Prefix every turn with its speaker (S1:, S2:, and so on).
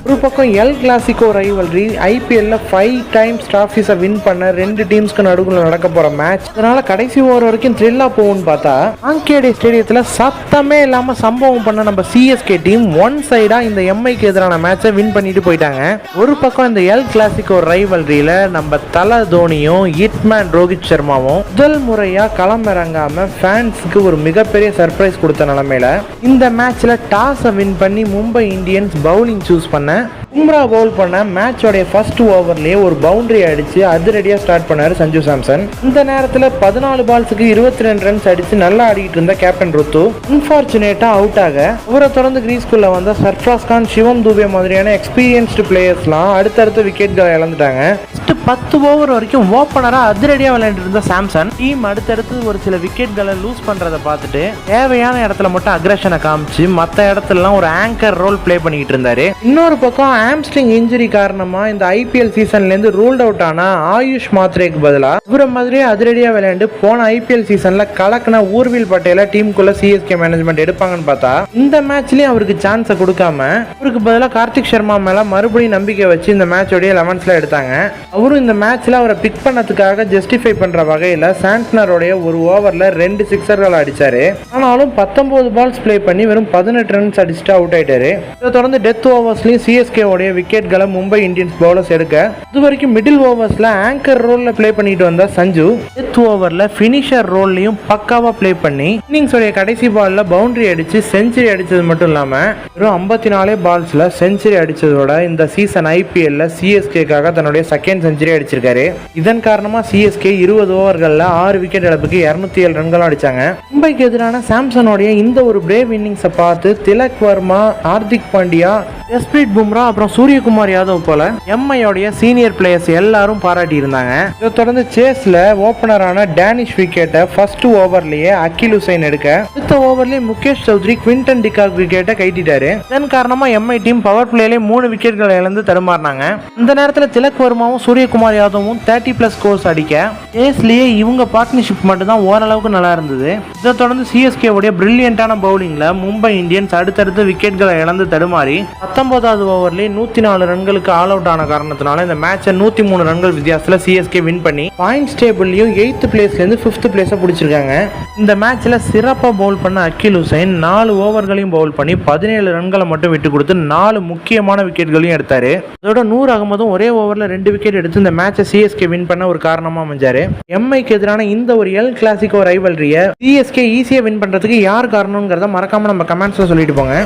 S1: ஒரு பக்கம் L Clasico rivalry ஐபிஎல்ல 5 டைம்ஸ் டிராஃபிஸை வின் பண்ண ரெண்டு டீம்ஸ்க்கு நடுவில் நடக்க போற மேட்ச். அதனால கடைசி ஓவர் வரைக்கும் த்ரில்லா போகும்னு பார்த்தா வாங்கேடே ஸ்டேடியத்தில் சத்தமே இல்லாம சம்பவம் பண்ண நம்ம சிஎஸ்கே டீம் ஒன் சைடா இந்த எம்ஐக்கு எதிரான மேட்சை வின் பண்ணிட்டு போயிட்டாங்க. ஒரு பக்கம் இந்த எல் கிளாசிக்கோ ரைவல்ரியில நம்ம தல தோனியும் ஹிட்மேன் ரோஹித் சர்மாவும் முதல் முறையா களமிறங்காம ஃபேன்ஸுக்கு ஒரு மிகப்பெரிய சர்ப்ரைஸ் கொடுத்த நிலைமையில இந்த மேட்ச்ல டாஸை வின் பண்ணி மும்பை இந்தியன்ஸ் பவுலிங் சூஸ் பண்ண பும்ரா பவுல் பண்ண மேட்சோடைய ஃபர்ஸ்ட் ஓவர்லயே ஒரு பவுண்டரி அடிச்சு அதிரடியா ஸ்டார்ட் பண்ணாரு சஞ்சு சாம்சன். இந்த நேரத்தில் 14 பால்ஸுக்கு 22 ரன்ஸ் அடிச்சு நல்லா ஆடிட்டு இருந்த கேப்டன் ருத்து அன்பார்ச்சுனேட்டா அவுட் ஆக அவரை தொடர்ந்து கிரீஸ்குள்ள வந்த சர்ஃப்ராஸ் கான், சிவம் தூபே மாதிரியான எக்ஸ்பீரியன்ஸ்டு பிளேயர்ஸ்லாம் அடுத்தடுத்த விக்கெட்களை இழந்துட்டாங்க. 10 ஓவர் வரைக்கும் ஓப்பனரா அதிரடியா விளையாண்டு இருந்த சாம்சன் டீம் அடுத்தடுத்து ஒரு சில விக்கெட்களை லூஸ் பண்றதை பார்த்துட்டு தேவையான இடத்துல மட்டும் அக்ரஷனை காமிச்சு மற்ற இடத்துலலாம் ஒரு ஆங்கர் ரோல் பிளே பண்ணிட்டு இருந்தாரு. இன்னொரு பக்கம் ஆம்ஸ்ட்ரிங் இன்ஜுரி காரணமா இந்த ஐபிஎல் சீசன்ல இருந்து ரூல்ட் அவுட் ஆன ஆயுஷ் மாத்ரேக்கு பதிலா இவர மாதிரியே அதிரடியா விளையாண்டு போன ஐபிஎல் சீசன்ல கலக்கின ஊர்வில் பட்டேல டீமுக்குள்ள சிஎஸ்கே மேனேஜ்மெண்ட் எடுப்பாங்கன்னு பார்த்தா இந்த மேட்ச்லயும் அவருக்கு சான்ஸை கொடுக்காம அவருக்கு பதிலாக கார்த்திக் சர்மா மேல மறுபடியும் நம்பிக்கை வச்சு இந்த மேட்சோடைய 11ஸ்ல எடுத்தாங்க. அவரும் இந்த மேட்ச்ல அவரை பிக் பண்ணதுக்காக ஜஸ்டிஃபை பண்ற வகையில சாண்ட்னரோடைய ஒரு ஓவர்ல 2 சிக்ஸர்கள் அடிச்சாரு. ஆனாலும் 19 பால்ஸ் பிளே பண்ணி வெறும் 18 ரன்ஸ் அடிச்சுட்டு அவுட் ஆயிட்டாரு. இதை தொடர்ந்து டெத் ஓவர்ஸ்லயும் சிஎஸ்கே உடைய விக்கெட்களை மும்பை இந்தியன்ஸ் பவுலர்ஸ் எடுக்க இது வரைக்கும் மிடில் ஓவர்ஸ்ல ஆங்கர் ரோல்ல பிளே பண்ணிட்டு வந்த சஞ்சு டெத் ஓவர்ல பினிஷர் ரோல்லையும் பக்காவா பிளே பண்ணி இன்னிங்ஸ் உடைய கடைசி பால்ல பவுண்டரி அடிச்சு செஞ்சுரி அடிச்சது மட்டும் இல்லாம வெறும் 54 பால்ஸ்ல செஞ்சுரி அடிச்சதோட இந்த சீசன் ஐபிஎல்ல சிஎஸ்கேக்காக தன்னுடைய செகண்ட் செஞ்சுரி அடிச்சிருக்காரு. இதன் காரணமா சிஎஸ்கே 20 ஓவர்கள்ல 6 விக்கெட் இழப்புக்கு 207 ரன்கள் அடிச்சாங்க. மும்பைக்கு எதிரான சாம்சனோடைய இந்த ஒரு பிரேவ் இன்னிங்ஸை பார்த்து திலக் வர்மா, ஹார்திக் பாண்டியா, ஜஸ்பிரீத் பும்ரா அப்புறம் சூரியகுமார் யாதவ் போல எம்ஐயோடைய சீனியர் பிளேயர்ஸ் எல்லாரும் பாராட்டி இருந்தாங்க. இதை தொடர்ந்து சேஸ்ல ஓபனரான டேனிஷ் விக்கெட்டை ஃபர்ஸ்ட் ஓவர்லயே அகில் ஹுசைன் எடுக்க அடுத்த ஓவர்லயே முகேஷ் சௌத்ரி, குவிண்டன் டிகாக் விக்கெட்டை கைட்டிட்டாரு. இதன் காரணமா எம்ஐ டீம் பவர் பிளேல 3 விக்கெட்களை இழந்து தடுமாறினாங்க. இந்த நேரத்தில் திலக் வர்மாவும் சூரியகுமார் யாதவும் 30+ ஸ்கோர்ஸ் அடிக்க சேஸ்லயே இவங்க பார்ட்னர்ஷிப் மட்டும் தான் ஓரளவுக்கு நல்லா இருந்தது. இதை தொடர்ந்து சிஎஸ்கே உடைய பிரில்லியண்டான பவுலிங்ல மும்பை இந்தியன்ஸ் அடுத்தடுத்து விக்கெட்களை இழந்து தடுமாறி 19வது ஓவர்லயே 104 ரன்களுக்கு ஆல் அவுட் ஆன காரணத்தினால இந்த மேட்சை 103 ரன்கள் வித்தியாசத்துல சிஎஸ்கே வின் பண்ணி பாயிண்ட்ஸ் டேபிள்லயும் 8th பிளேஸ்ல இருந்து 5th பிளேஸை பிடிச்சிருக்காங்க. இந்த மேட்ச்ல சிறப்பா பவுல் பண்ண அகில் ஹுசைன் 4 ஓவர்களையும் பவுல் பண்ணி 17 ரன்களை மட்டும் விட்டு கொடுத்து 4 முக்கியமான விக்கெட்களையும் எடுத்தாரு. அதோட நூர் அகமதும் ஒரே ஓவர்ல 2 விக்கெட் எடுத்து இந்த மேட்சை சிஎஸ்கே வின் பண்ண ஒரு காரணமா அமைஞ்சாரு. எம்ஐக்கு எதிரான இந்த ஒரு எல் கிளாசிக்கோ ரைவல்ரிய சிஎஸ்கே ஈஸியா வின் பண்றதுக்கு யார் காரணம்ங்கிறத மறக்காம நம்ம கமெண்ட்ஸ்ல சொல்லிட்டு போங்க.